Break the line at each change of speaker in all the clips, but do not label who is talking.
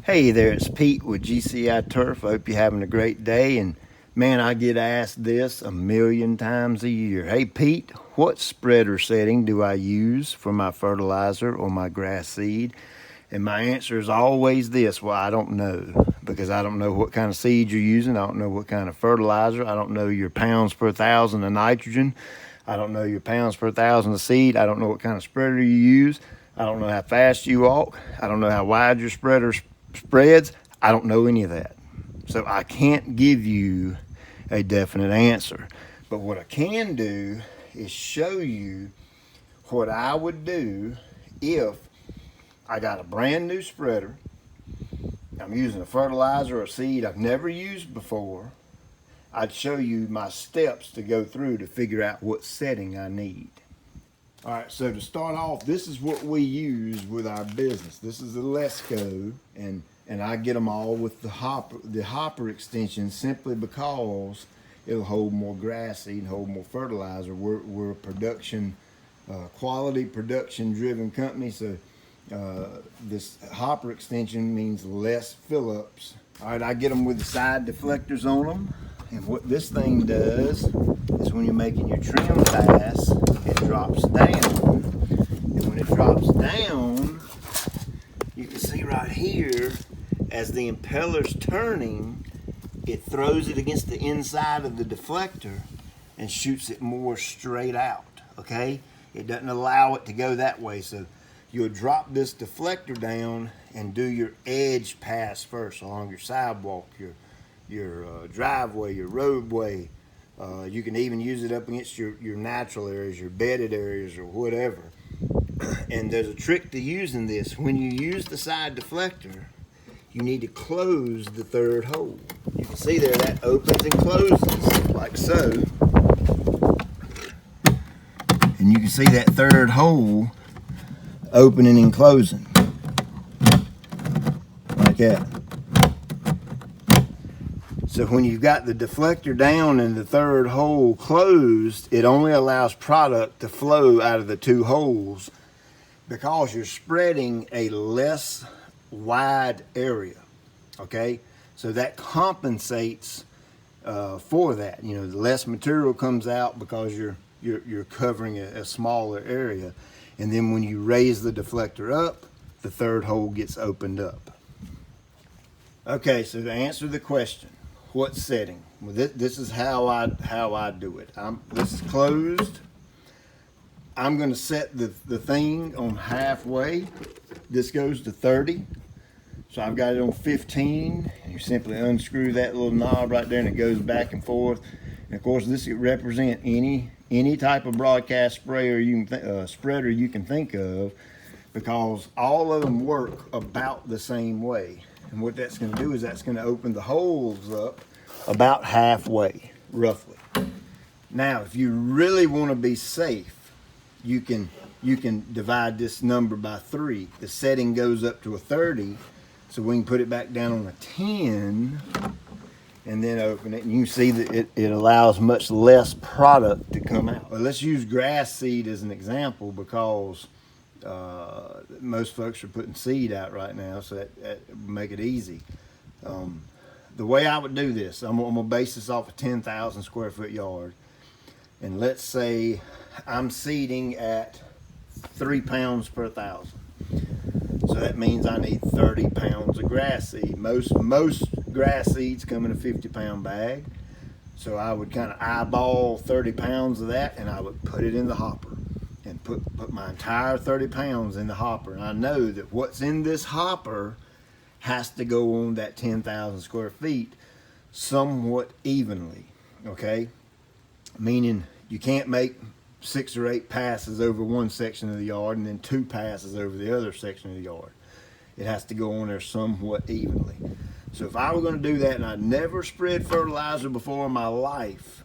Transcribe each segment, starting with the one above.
Hey there, it's Pete with GCI Turf. I hope you're having a great day. And man, I get asked this a million times a year. Hey Pete, what spreader setting do I use for my fertilizer or my grass seed? And my answer is always this: well, I don't know, because I don't know what kind of seed you're using. I don't know what kind of fertilizer. I don't know your pounds per thousand of nitrogen. I don't know your pounds per thousand of seed. I don't know what kind of spreader you use. I don't know how fast you walk. I don't know how wide your spreader spreads. I don't know any of that. So I can't give you a definite answer. But what I can do is show you what I would do if I got a brand new spreader. I'm using a fertilizer or a seed I've never used before. I'd show you my steps to go through to figure out what setting I need. All right, so to start off, this is what we use with our business. This is the Lesco, and I get them all with the hopper extension, simply because it'll hold more grass seed and hold more fertilizer. We're a quality production driven company, so this hopper extension means less fill-ups. All right, I get them with the side deflectors on them, and what this thing does is when you're making your trim pass, it drops down, and when it drops down, you can see right here, as the impeller's turning, it throws it against the inside of the deflector and shoots it more straight out, okay? It doesn't allow it to go that way, so you'll drop this deflector down and do your edge pass first along your sidewalk, your driveway, your roadway. You can even use it up against your natural areas, your bedded areas, or whatever. And there's a trick to using this. When you use the side deflector, you need to close the third hole. You can see there that opens and closes like so. And you can see that third hole opening and closing like that. So when you've got the deflector down and the third hole closed, it only allows product to flow out of the two holes because you're spreading a less wide area, okay? So that compensates for that. You know, the less material comes out because you're covering a smaller area. And then when you raise the deflector up, the third hole gets opened up. Okay, so to answer the question, what setting? Well, this is how I do it. This is closed. I'm going to set the thing on halfway. This goes to 30. So I've got it on 15. And you simply unscrew that little knob right there and it goes back and forth. And of course, this will represent any type of broadcast sprayer spreader you can think of, because all of them work about the same way. And what that's going to do is that's going to open the holes up about halfway, roughly. Now, if you really want to be safe, you can divide this number by 3. The setting goes up to a 30, so we can put it back down on a 10 and then open it. And you can see that it allows much less product to come out. Well, let's use grass seed as an example, because most folks are putting seed out right now, so that make it easy. The way I would do this, I'm gonna base this off a 10,000 square foot yard, and let's say I'm seeding at 3 pounds per thousand. So that means I need 30 pounds of grass seed. Most grass seeds come in a 50-pound bag, so I would kind of eyeball 30 pounds of that, and I would put it in the hopper and put my entire 30 pounds in the hopper. And I know that what's in this hopper has to go on that 10,000 square feet somewhat evenly, okay? Meaning you can't make 6 or 8 passes over one section of the yard and then 2 passes over the other section of the yard. It has to go on there somewhat evenly. So if I were going to do that, and I'd never spread fertilizer before in my life,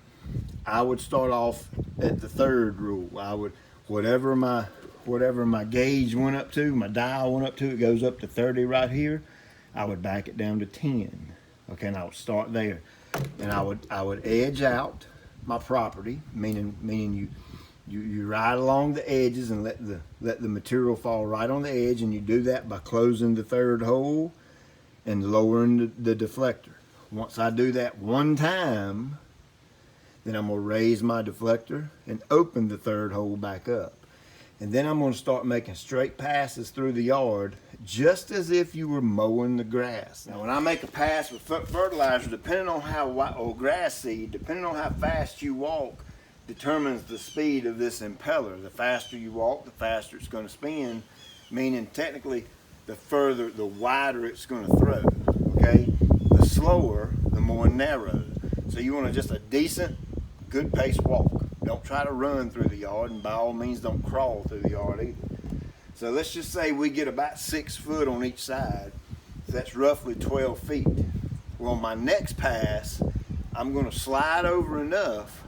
I would start off at the third rule. I would, whatever my gauge went up to, my dial went up to, it goes up to 30 right here, I would back it down to 10. Okay, and I would start there. And I would edge out my property, meaning you ride along the edges and let the material fall right on the edge, and you do that by closing the third hole and lowering the deflector. Once I do that one time, then I'm going to raise my deflector and open the third hole back up. And then I'm going to start making straight passes through the yard, just as if you were mowing the grass. Now, when I make a pass with fertilizer, depending on or grass seed, depending on how fast you walk, determines the speed of this impeller. The faster you walk, the faster it's going to spin, meaning technically the wider it's going to throw, okay? The slower, the more narrow. So you want just a decent, good pace walk. Don't try to run through the yard, and by all means don't crawl through the yard either. So let's just say we get about 6 foot on each side. So that's roughly 12 feet. Well, my next pass, I'm going to slide over enough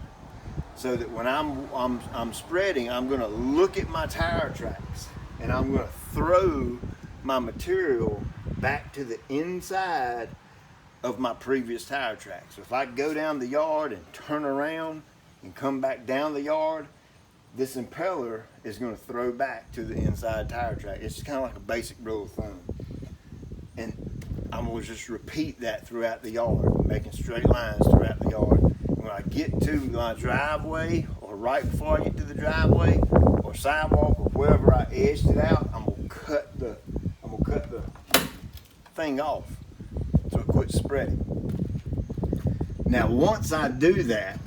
so that when I'm spreading, I'm going to look at my tire tracks, and I'm going to throw my material back to the inside of my previous tire track. So if I go down the yard and turn around and come back down the yard, this impeller is going to throw back to the inside tire track. It's kind of like a basic rule of thumb. And I'm going to just repeat that throughout the yard, making straight lines throughout the yard. When I get to my driveway, or right before I get to the driveway, or sidewalk, or wherever I edged it out, I'm going to cut the thing off so it quits spreading. Now, once I do that,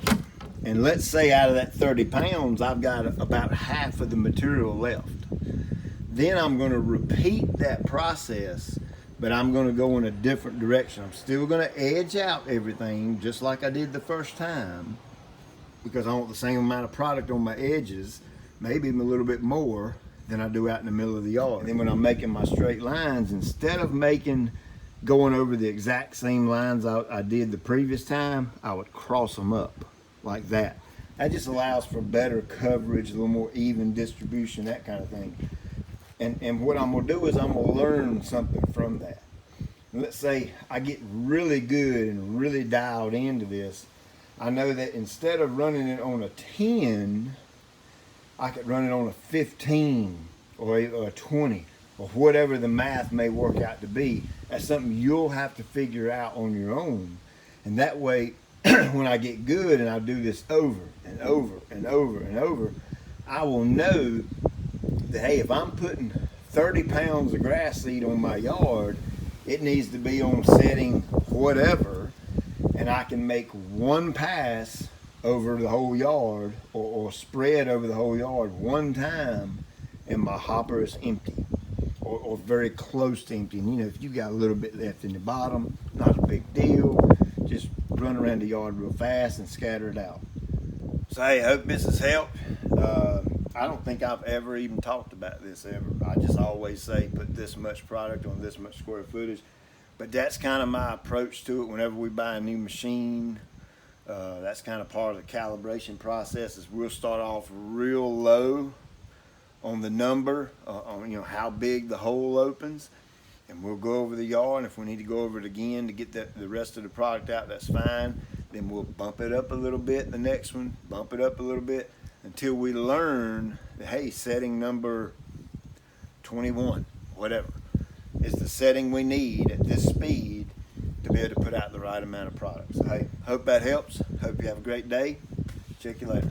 and let's say out of that 30 pounds, I've got about half of the material left, then I'm going to repeat that process, but I'm going to go in a different direction. I'm still going to edge out everything just like I did the first time, because I want the same amount of product on my edges, maybe even a little bit more than I do out in the middle of the yard. And then when I'm making my straight lines, instead of going over the exact same lines I did the previous time, I would cross them up like that. That just allows for better coverage, a little more even distribution, that kind of thing. And what I'm going to do is I'm going to learn something from that. And let's say I get really good and really dialed into this. I know that instead of running it on a 10, I could run it on a 15 or a 20 or whatever the math may work out to be. That's something you'll have to figure out on your own. And that way, when I get good and I do this over and over and over and over, I will know that, hey, if I'm putting 30 pounds of grass seed on my yard, it needs to be on setting whatever, and I can make one pass over the whole yard, or spread over the whole yard one time, and my hopper is empty, or very close to empty. And if you got a little bit left in the bottom, not a big deal. Just run around the yard real fast and scatter it out. So hey, I hope this has helped. I don't think I've ever even talked about this ever. I just always say put this much product on this much square footage. But that's kind of my approach to it whenever we buy a new machine. That's kind of part of the calibration process. Is we'll start off real low on the number, on how big the hole opens, and we'll go over the yard. And if we need to go over it again to get the rest of the product out, that's fine. Then we'll bump it up a little bit. The next one, bump it up a little bit until we learn that, hey, setting number 21, whatever, is the setting we need at this speed to be able to put out the right amount of product. So hey, hope that helps. Hope you have a great day. Check you later.